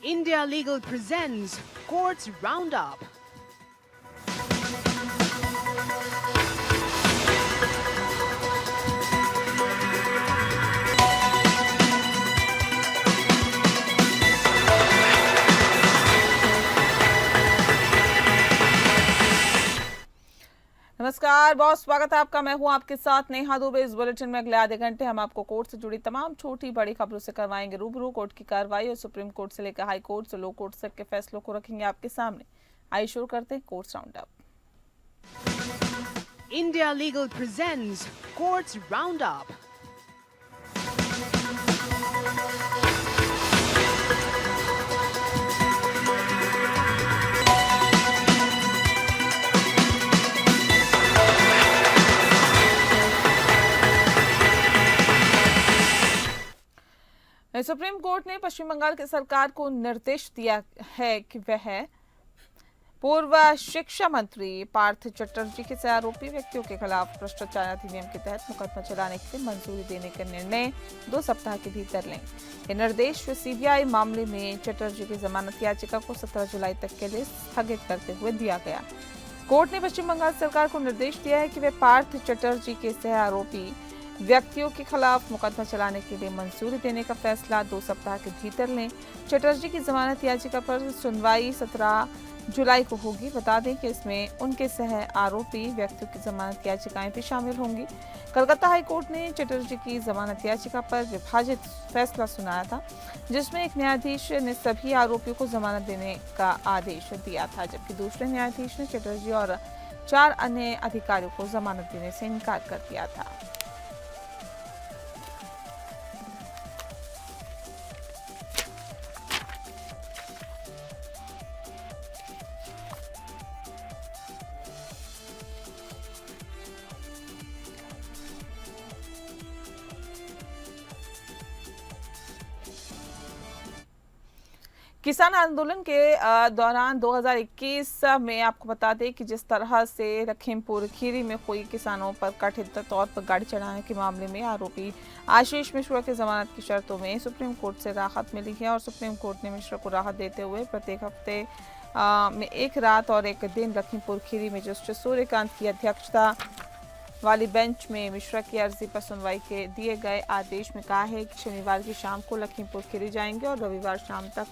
India Legal presents Courts Roundup. नमस्कार बहुत स्वागत है आपका। मैं हूं आपके साथ नेहा दुबे। इस बुलेटिन में अगले आधे घंटे हम आपको कोर्ट से जुड़ी तमाम छोटी बड़ी खबरों से करवाएंगे रूबरू। कोर्ट की कार्रवाई और सुप्रीम कोर्ट से लेकर हाई कोर्ट से लो कोर्ट तक के फैसलों को रखेंगे आपके सामने। आइए शुरू करते हैं courts roundup. India Legal presents Courts Roundup. Supreme court ने पश्चिम बंगाल की सरकार को निर्देश दिया है कि वह पूर्व शिक्षा मंत्री पार्थ चटर्जी के से आरोपी व्यक्तियों के खिलाफ भ्रष्टाचार अधिनियम के तहत मुकदमा चलाने के लिए मंजूरी देने का निर्णय 2 सप्ताह के भीतर लें। ये निर्देश सीबीआई मामले में चटर्जी की जमानत याचिका को 17 जुलाई तक के लिए स्थगित करते हुए दिया गया। कोर्ट ने पश्चिम बंगाल सरकार को निर्देश दिया है कि वे पार्थ चटर्जी के सह आरोपी व्यक्तियों के खिलाफ मुकदमा चलाने के लिए मंजूरी देने का फैसला 2 सप्ताह के भीतर लें। चटर्जी की जमानत याचिका पर सुनवाई 17 जुलाई को होगी। बता दें कि इसमें उनके सह आरोपी व्यक्तियों की जमानत याचिकाएं भी शामिल होंगी। कलकत्ता हाई कोर्ट ने चटर्जी की जमानत याचिका पर विभाजित फैसला सुनाया था, जिसमें एक न्यायाधीश ने सभी आरोपियों को जमानत देने का आदेश दिया था, जबकि दूसरे न्यायाधीश ने चटर्जी और 4 अन्य अधिकारियों को जमानत देने से इनकार कर दिया था। किसान आंदोलन के दौरान 2021 में आपको बता दें कि जिस तरह से लखीमपुर खीरी में हुई किसानों पर कथित तौर पर गाड़ी चढ़ाने के मामले में आरोपी आशीष मिश्रा की जमानत की शर्तों में सुप्रीम कोर्ट से राहत मिली है और सुप्रीम कोर्ट ने मिश्रा को राहत देते हुए प्रत्येक हफ्ते में एक रात और एक दिन लखीमपुर खीरी में जस्टिस सूर्यकांत की अध्यक्षता वाली बेंच में मिश्रा की अर्जी पर सुनवाई के दिए गए आदेश में कहा है कि शनिवार की शाम को लखीमपुर खीरी जाएंगे और रविवार शाम तक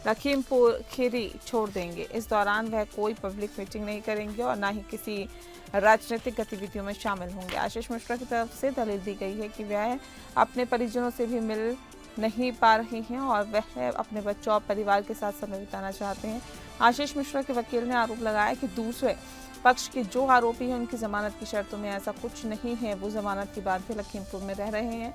लखीमपुर खीरी छोड़ देंगे। इस दौरान वह कोई पब्लिक मीटिंग नहीं करेंगे और न ही किसी राजनीतिक गतिविधियों में शामिल होंगे। आशीष मिश्रा की तरफ से दलील दी गई है कि वह अपने परिजनों से भी मिल नहीं पा रही हैं और वह अपने बच्चों और परिवार के साथ समय बिताना चाहते हैं। आशीष मिश्रा के वकील ने आरोप लगाया कि दूसरे पक्ष के जो आरोपी हैं उनकी जमानत की शर्तों में ऐसा कुछ नहीं है, वो जमानत के बाद भी लखीमपुर में रह रहे हैं।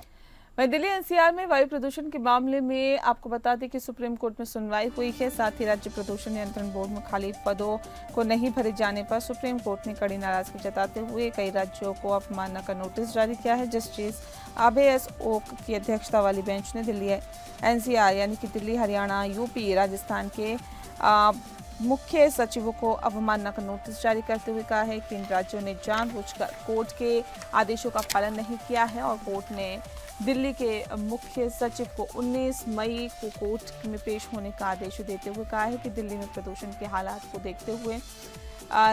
वहीं दिल्ली एनसीआर में वायु प्रदूषण के मामले में आपको बता दें कि सुप्रीम कोर्ट में सुनवाई हुई है। साथ ही राज्य प्रदूषण नियंत्रण बोर्ड में खाली पदों को नहीं भरे जाने पर सुप्रीम कोर्ट ने कड़ी नाराजगी जताते हुए कई राज्यों को अवमानना का नोटिस जारी किया है। जस्टिस अभय एस ओक की अध्यक्षता वाली बेंच ने दिल्ली एनसीआर यानी कि दिल्ली, हरियाणा, यूपी, राजस्थान के मुख्य सचिवों को अवमानना का नोटिस जारी करते हुए कहा है कि इन राज्यों ने जानबूझकर कोर्ट के आदेशों का पालन नहीं किया है और कोर्ट ने दिल्ली के मुख्य सचिव को 19 मई को कोर्ट में पेश होने का आदेश देते हुए कहा है कि दिल्ली में प्रदूषण के हालात को देखते हुए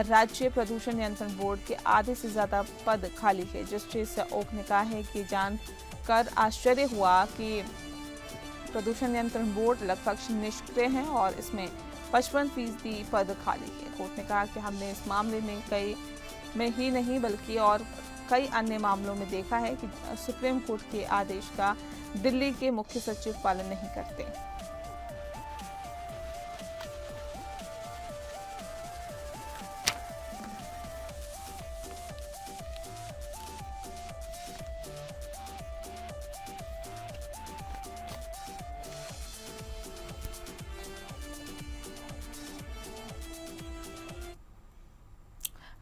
राज्य प्रदूषण नियंत्रण बोर्ड के आधे से ज्यादा पद खाली है। जस्टिस ओक ने कहा है कि जानकर आश्चर्य हुआ कि प्रदूषण नियंत्रण बोर्ड लगभग निष्क्रिय है और इसमें 55% पद खाली है। कोर्ट ने कहा कि हमने इस मामले में ही नहीं बल्कि और कई अन्य मामलों में देखा है कि सुप्रीम कोर्ट के आदेश का दिल्ली के मुख्य सचिव पालन नहीं करते।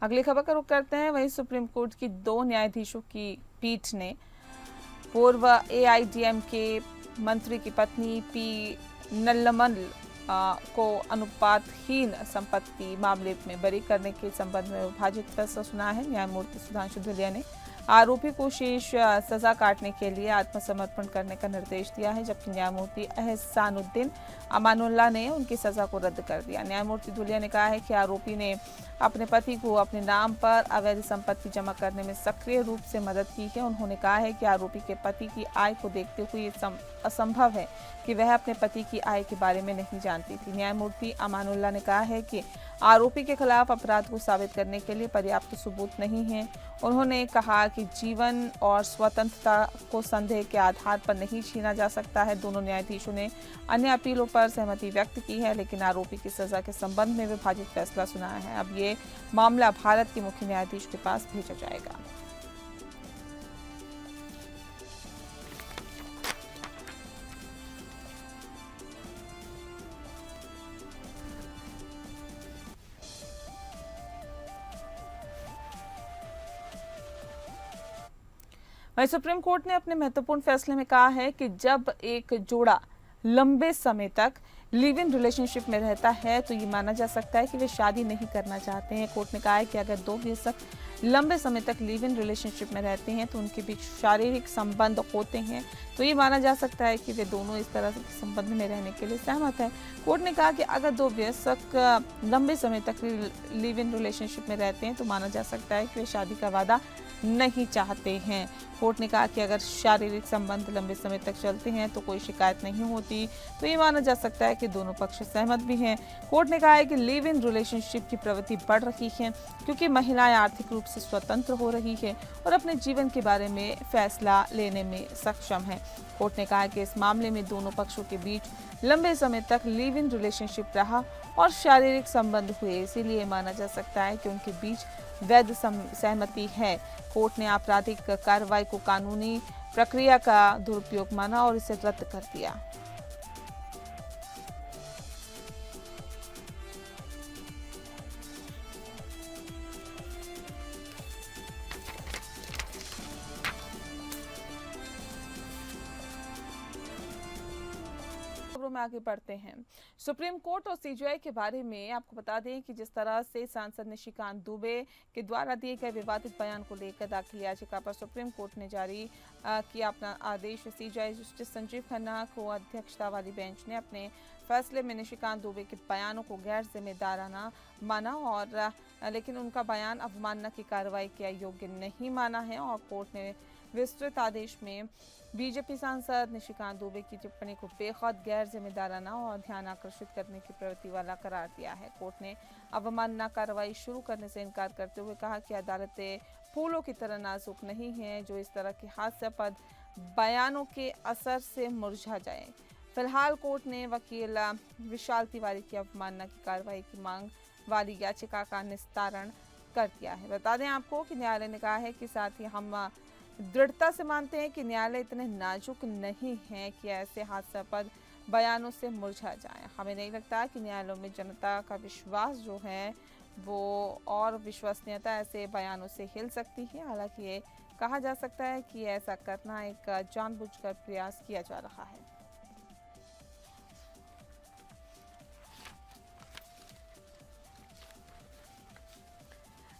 अगली खबर का रुख करते हैं। वहीं सुप्रीम कोर्ट की 2 न्यायाधीशों की पीठ ने पूर्व एआईडीएमके मंत्री की पत्नी पी नल्लमल को अनुपातहीन संपत्ति मामले में बरी करने के संबंध में विभाजित फैसला सुना है। न्यायमूर्ति सुधांशु धुलिया ने आरोपी को शेष सजा काटने के लिए आत्मसमर्पण करने का निर्देश दिया है, जबकि न्यायमूर्ति एहसानुद्दीन अमानुल्लाह ने उनकी सजा को रद्द कर दिया। न्यायमूर्ति धुलिया ने कहा है कि आरोपी ने अपने पति को अपने नाम पर अवैध संपत्ति जमा करने में सक्रिय रूप से मदद की है। उन्होंने कहा है कि आरोपी के पति की आय को देखते हुए ये असंभव है कि वह अपने पति की आय के बारे में नहीं जानती थी। न्यायमूर्ति अमानुल्लाह ने कहा है कि आरोपी के खिलाफ अपराध को साबित करने के लिए पर्याप्त सबूत नहीं है। उन्होंने कहा कि जीवन और स्वतंत्रता को संदेह के आधार पर नहीं छीना जा सकता है। दोनों न्यायाधीशों ने अन्य अपीलों पर सहमति व्यक्त की है, लेकिन आरोपी की सजा के संबंध में विभाजित फैसला सुनाया है। अब ये मामला भारत के मुख्य न्यायाधीश के पास भेजा जाएगा। वहीं सुप्रीम कोर्ट ने अपने महत्वपूर्ण फैसले में कहा है कि जब एक जोड़ा लंबे समय तक लिव इन रिलेशनशिप में रहता है तो ये माना जा सकता है कि वे शादी नहीं करना चाहते हैं। कोर्ट ने कहा है कि अगर दो वयस्क लंबे समय तक लिव इन रिलेशनशिप में रहते हैं तो उनके बीच शारीरिक संबंध होते हैं तो ये माना जा सकता है कि वे दोनों इस तरह के संबंध में रहने के लिए सहमत है। कोर्ट ने कहा कि अगर दो वयस्क लंबे समय तक लिव इन रिलेशनशिप में रहते हैं तो माना जा सकता है कि वे शादी का वादा नहीं चाहते हैं। कोर्ट ने कहा कि अगर शारीरिक संबंध लंबे समय तक चलते हैं तो कोई शिकायत नहीं होती तो ये माना जा सकता है कि दोनों पक्ष सहमत भी हैं। कोर्ट ने कहा है कि लिव इन रिलेशनशिप की प्रवृत्ति बढ़ रही है क्योंकि महिलाएं आर्थिक रूप से स्वतंत्र हो रही है और अपने जीवन के बारे में फैसला लेने में सक्षम है। कोर्ट ने कहा कि इस मामले में दोनों पक्षों के बीच लंबे समय तक लिव इन रिलेशनशिप रहा और शारीरिक संबंध हुए, इसीलिए माना जा सकता है कि उनके बीच वैध सहमति है। कोर्ट ने आपराधिक कार्रवाई को कानूनी प्रक्रिया का दुरुपयोग माना और इसे रद्द कर दिया। खबरों में आगे बढ़ते हैं। सुप्रीम कोर्ट और सीजीआई के बारे में आपको बता दें कि जिस तरह से सांसद निशिकांत दुबे के द्वारा दिए गए विवादित बयान को लेकर दाखिल याचिका पर सुप्रीम कोर्ट ने जारी किया अपना आदेश। सीजीआई जस्टिस संजीव खन्ना को अध्यक्षता वाली बेंच ने अपने फैसले में निशिकांत दुबे के बयानों को गैर जिम्मेदाराना माना और लेकिन उनका बयान अवमानना की कार्रवाई के योग्य नहीं माना है और कोर्ट ने विस्तृत आदेश में बीजेपी सांसद निशिकांत दुबे की टिप्पणी को बेहद गैर जिम्मेदाराना और ध्यान आकर्षित करने की प्रवृत्ति वाला करार दिया है। कोर्ट ने अवमानना कार्रवाई शुरू करने से इनकार करते हुए कहा कि अदालतें फूलों की तरह नाजुक नहीं है जो इस तरह के हास्यास्पद बयानों के असर से मुरझा जाए। फिलहाल कोर्ट ने वकील विशाल तिवारी की अवमानना की कार्रवाई की मांग वाली याचिका का निस्तारण कर दिया है। बता दें आपको कि न्यायालय ने कहा है कि साथ ही हम दृढ़ता से मानते हैं कि न्यायालय इतने नाजुक नहीं है कि ऐसे हास्यास्पद बयानों से मुरझा जाए। हमें नहीं लगता कि न्यायालयों में जनता का विश्वास जो है वो और विश्वसनीयता ऐसे बयानों से हिल सकती है। हालांकि ये कहा जा सकता है कि ऐसा करना एक जानबूझकर प्रयास किया जा रहा है।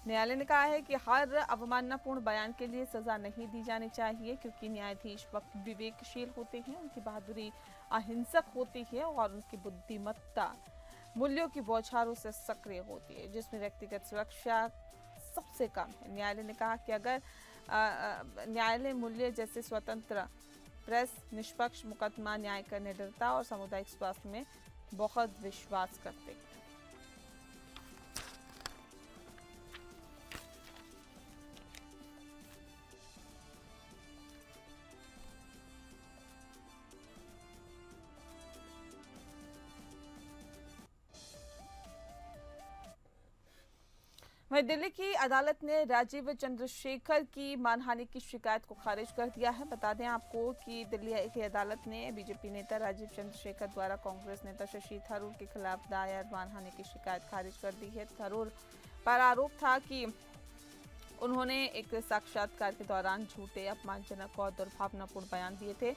न्यायालय ने कहा है कि हर अवमाननापूर्ण बयान के लिए सजा नहीं दी जानी चाहिए क्योंकि न्यायाधीश विवेकशील होते हैं, उनकी बहादुरी अहिंसक होती है और उनकी बुद्धिमत्ता मूल्यों की बौछारों से सक्रिय होती है जिसमें व्यक्तिगत सुरक्षा सबसे कम है। न्यायालय ने कहा कि अगर न्यायालय मूल्य जैसे स्वतंत्र प्रेस, निष्पक्ष मुकदमा न्याय का निडरता और सामुदायिक स्वास्थ्य में बहुत विश्वास करते हैं। वहीं दिल्ली की अदालत ने राजीव चंद्रशेखर की मानहानि की शिकायत को खारिज कर दिया है। बता दें आपको कि दिल्ली की अदालत ने बीजेपी नेता राजीव चंद्रशेखर द्वारा कांग्रेस नेता शशि थरूर के खिलाफ दायर मानहानि की शिकायत खारिज कर दी है। थरूर पर आरोप था कि उन्होंने एक साक्षात्कार के दौरान झूठे, अपमानजनक और दुर्भावनापूर्ण बयान दिए थे।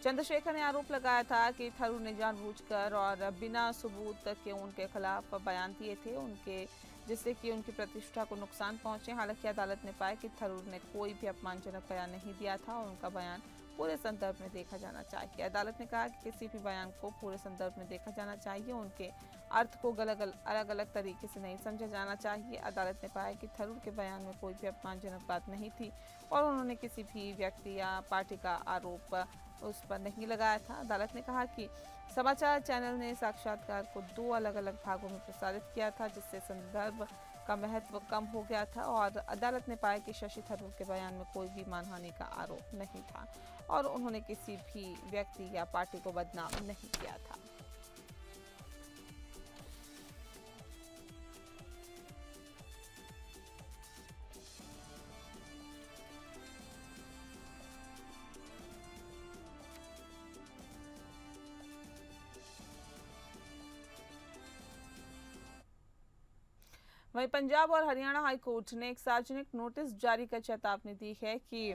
चंद्रशेखर ने आरोप लगाया था कि थरूर ने जानबूझकर और बिना सबूत के उनके खिलाफ बयान दिए थे। उनके जिससे कि उनकी प्रतिष्ठा को नुकसान पहुंचे। हालांकि अदालत ने पाया कि थरूर ने कोई भी अपमानजनक बयान नहीं दिया था और उनका बयान पूरे संदर्भ में देखा जाना चाहिए। अदालत ने कहा कि किसी भी बयान को पूरे संदर्भ में देखा जाना चाहिए, उनके अर्थ को अलग अलग तरीके से नहीं समझा जाना चाहिए। अदालत ने पाया कि थरूर के बयान में कोई भी अपमानजनक बात नहीं थी और उन्होंने किसी भी व्यक्ति या पार्टी का आरोप उस पर नहीं लगाया था। अदालत ने कहा कि समाचार चैनल ने साक्षात्कार को 2 अलग अलग भागों में प्रसारित किया था, जिससे संदर्भ का महत्व कम हो गया था और अदालत ने पाया कि शशि थरूर के बयान में कोई भी मानहानि का आरोप नहीं था और उन्होंने किसी भी व्यक्ति या पार्टी को बदनाम नहीं किया था। वहीं पंजाब और हरियाणा हाईकोर्ट ने एक सार्वजनिक नोटिस जारी कर चेतावनी दी है कि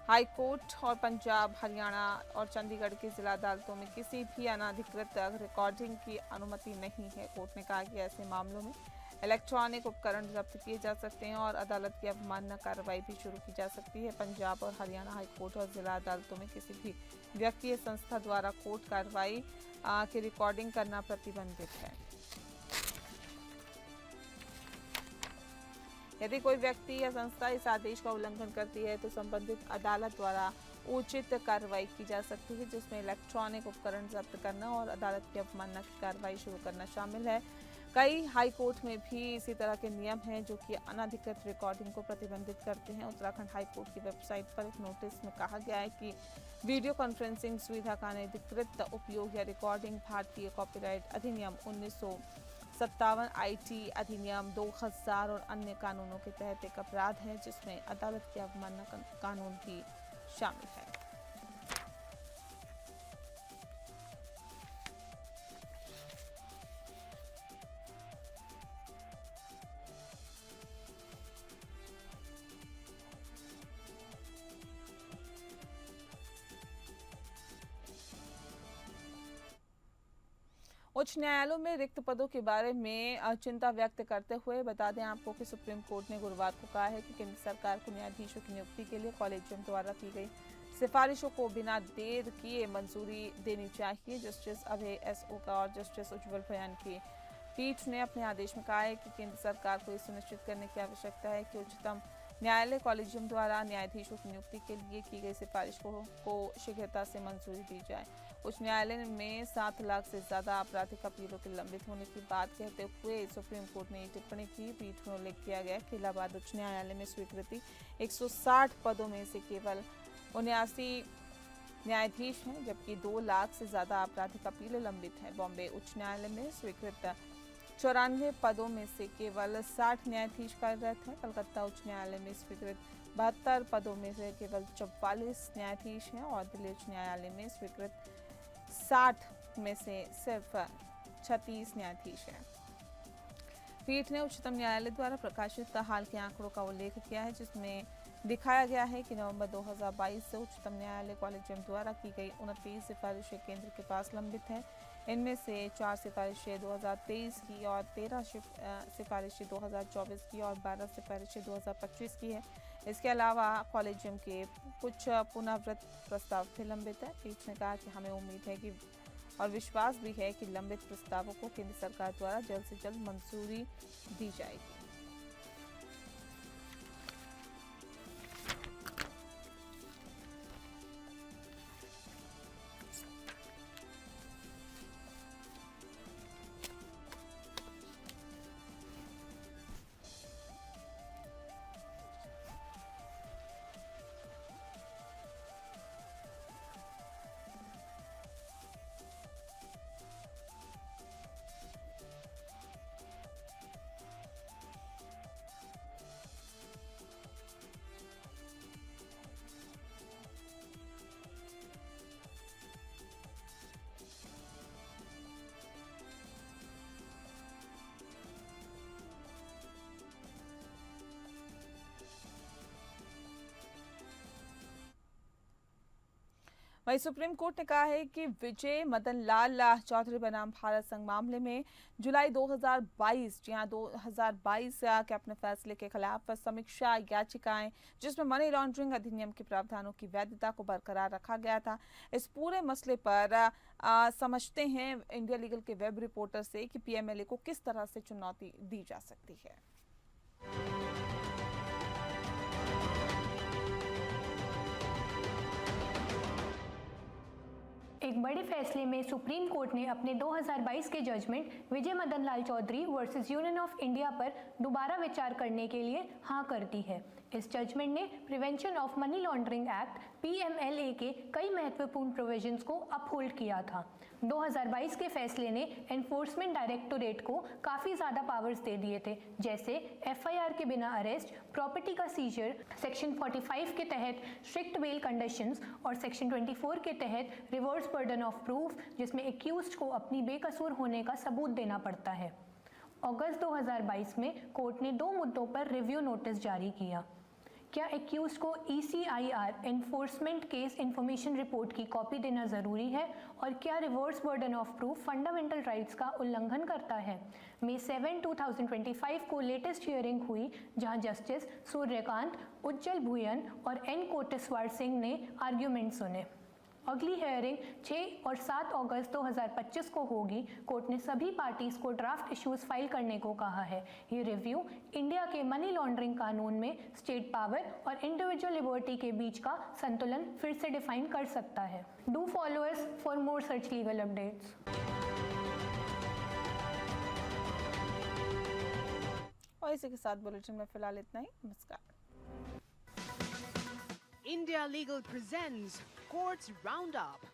हाईकोर्ट और पंजाब, हरियाणा और चंडीगढ़ की जिला अदालतों में किसी भी अनाधिकृत रिकॉर्डिंग की अनुमति नहीं है। कोर्ट ने कहा कि ऐसे मामलों में इलेक्ट्रॉनिक उपकरण जब्त किए जा सकते हैं और अदालत की अवमानना कार्रवाई भी शुरू की जा सकती है। पंजाब और हरियाणा हाईकोर्ट और जिला अदालतों में किसी भी व्यक्ति या संस्था द्वारा कोर्ट कार्रवाई की रिकॉर्डिंग करना प्रतिबंधित है। यदि कोई व्यक्ति या संस्था इस आदेश का उल्लंघन करती है तो संबंधित अदालत द्वारा उचित कार्रवाई की जा सकती है, जिसमें इलेक्ट्रॉनिक उपकरण जब्त करना और अदालत की अवमानना की कार्रवाई शुरू करना शामिल है। कई हाई कोर्ट में भी इसी तरह के नियम हैं जो कि अनाधिकृत रिकॉर्डिंग को प्रतिबंधित करते हैं। उत्तराखंड हाई कोर्ट की वेबसाइट पर एक नोटिस में कहा गया है कि वीडियो कॉन्फ्रेंसिंग सुविधा का अनधिकृत उपयोग या रिकॉर्डिंग भारतीय कॉपीराइट अधिनियम 1957, आईटी अधिनियम 2000 और अन्य कानूनों के तहत एक अपराध है, जिसमें अदालत की अवमानना कानून भी शामिल है। उच्च न्यायालयों में रिक्त पदों के बारे में चिंता व्यक्त करते हुए बता दें आपको कि सुप्रीम कोर्ट ने गुरुवार को कहा है कि केंद्र सरकार को न्यायाधीशों की नियुक्ति के लिए कॉलेजियम द्वारा की गई सिफारिशों को बिना देर किए मंजूरी देनी चाहिए। जस्टिस अभय एस ओका और जस्टिस उज्ज्वल बयान की पीठ ने अपने आदेश में कहा है कि केंद्र सरकार को यह सुनिश्चित करने की आवश्यकता है कि उच्चतम न्यायालय कॉलेजियम द्वारा न्यायाधीशों की नियुक्ति के लिए की गई सिफारिश को शीघ्रता से मंजूरी दी जाए। उच्च न्यायालय में 7 लाख से ज्यादा आपराधिक अपीलों के लंबित होने की बात कहते हुए सुप्रीम कोर्ट ने टिप्पणी की। पीठ में उल्लेख किया गया कि इलाहाबाद उच्च न्यायालय में स्वीकृति 160 पदों में से केवल 79 न्यायाधीश हैं, जबकि 2 लाख से ज्यादा आपराधिक अपीलें लंबित हैं। बॉम्बे उच्च न्यायालय में स्वीकृत 94 पदों में से केवल 60 न्यायाधीश कार्यरत हैं। कलकत्ता उच्च न्यायालय में स्वीकृत 72 पदों में से केवल 44 न्यायाधीश हैं और दिल्ली उच्च न्यायालय में स्वीकृत 60 में से सिर्फ 36 न्यायाधीश हैं। पीठ ने उच्चतम न्यायालय द्वारा प्रकाशित हाल के आंकड़ों का उल्लेख किया है, जिसमें दिखाया गया है कि नवंबर 2022 से उच्चतम न्यायालय कॉलेजियम द्वारा की गई 29 सिफारिशें केंद्र के पास लंबित हैं। इनमें से 4 सिफारिशें 2023 की और 13 सिफारिशें 2024 की और 12 सिफारिशें 2025 की है। इसके अलावा कॉलेजियम के कुछ पुनरावृत्त प्रस्ताव भी लंबित है। पीठ ने कहा कि हमें उम्मीद है कि और विश्वास भी है कि लंबित प्रस्तावों को केंद्र सरकार द्वारा जल्द से जल्द मंजूरी दी जाएगी। वहीं सुप्रीम कोर्ट ने कहा है कि विजय मदन लाल चौधरी बनाम भारत संघ मामले में जुलाई 2022 जी हाँ 2022 के अपने फैसले के खिलाफ समीक्षा याचिकाएं जिसमें मनी लॉन्ड्रिंग अधिनियम के प्रावधानों की वैधता को बरकरार रखा गया था। इस पूरे मसले पर समझते हैं इंडिया लीगल के वेब रिपोर्टर से कि पीएमएलए को किस तरह से चुनौती दी जा सकती है। एक बड़े फैसले में सुप्रीम कोर्ट ने अपने 2022 के judgement Vijay Madan Lal Chaudhary versus Union of India पर दोबारा विचार करने के लिए हाँ कर दी है। इस जजमेंट ने prevention of money laundering act PMLA के कई महत्वपूर्ण प्रोविजंस को अपहोल्ड किया था। 2022 के फैसले ने एनफोर्समेंट डायरेक्टोरेट को काफी ज्यादा पावर्स दे दिए थे, जैसे एफआईआर के बिना अरेस्ट, प्रॉपर्टी का सीजर, सेक्शन 45 के तहत स्ट्रिक्ट बेल कंडीशंस और सेक्शन 24 के तहत रिवर्स बर्डन ऑफ प्रूफ, जिसमें एक्यूज्ड को अपनी बेकसूर होने का सबूत देना पड़ता है। अगस्त 2022 में कोर्ट ने 2 मुद्दों पर रिव्यू नोटिस जारी किया। क्या एक्यूज्ड को ECIR enforcement case information report की कॉपी देना जरूरी है और क्या reverse burden of proof fundamental rights का उल्लंघन करता है। मई 7, 2025 को लेटेस्ट हियरिंग हुई जहां जस्टिस सूर्यकांत, उज्जवल भुयन और N कोटेश्वर सिंह ने आर्ग्यूमेंट सुने। अगली हियरिंग 6 और 7 अगस्त 2025 को होगी। कोर्ट ने सभी पार्टीज को ड्राफ्ट इश्यूज फाइल करने को कहा है। ये रिव्यू इंडिया के मनी लॉन्ड्रिंग कानून में स्टेट पावर और इंडिविजुअल लिबर्टी के बीच का संतुलन फिर से डिफाइन कर सकता है। Do follow us for more such legal updates. और इसी के साथ बुलेटिन में फिलहाल इतना ही। नमस्कार। India Legal presents Courts Roundup.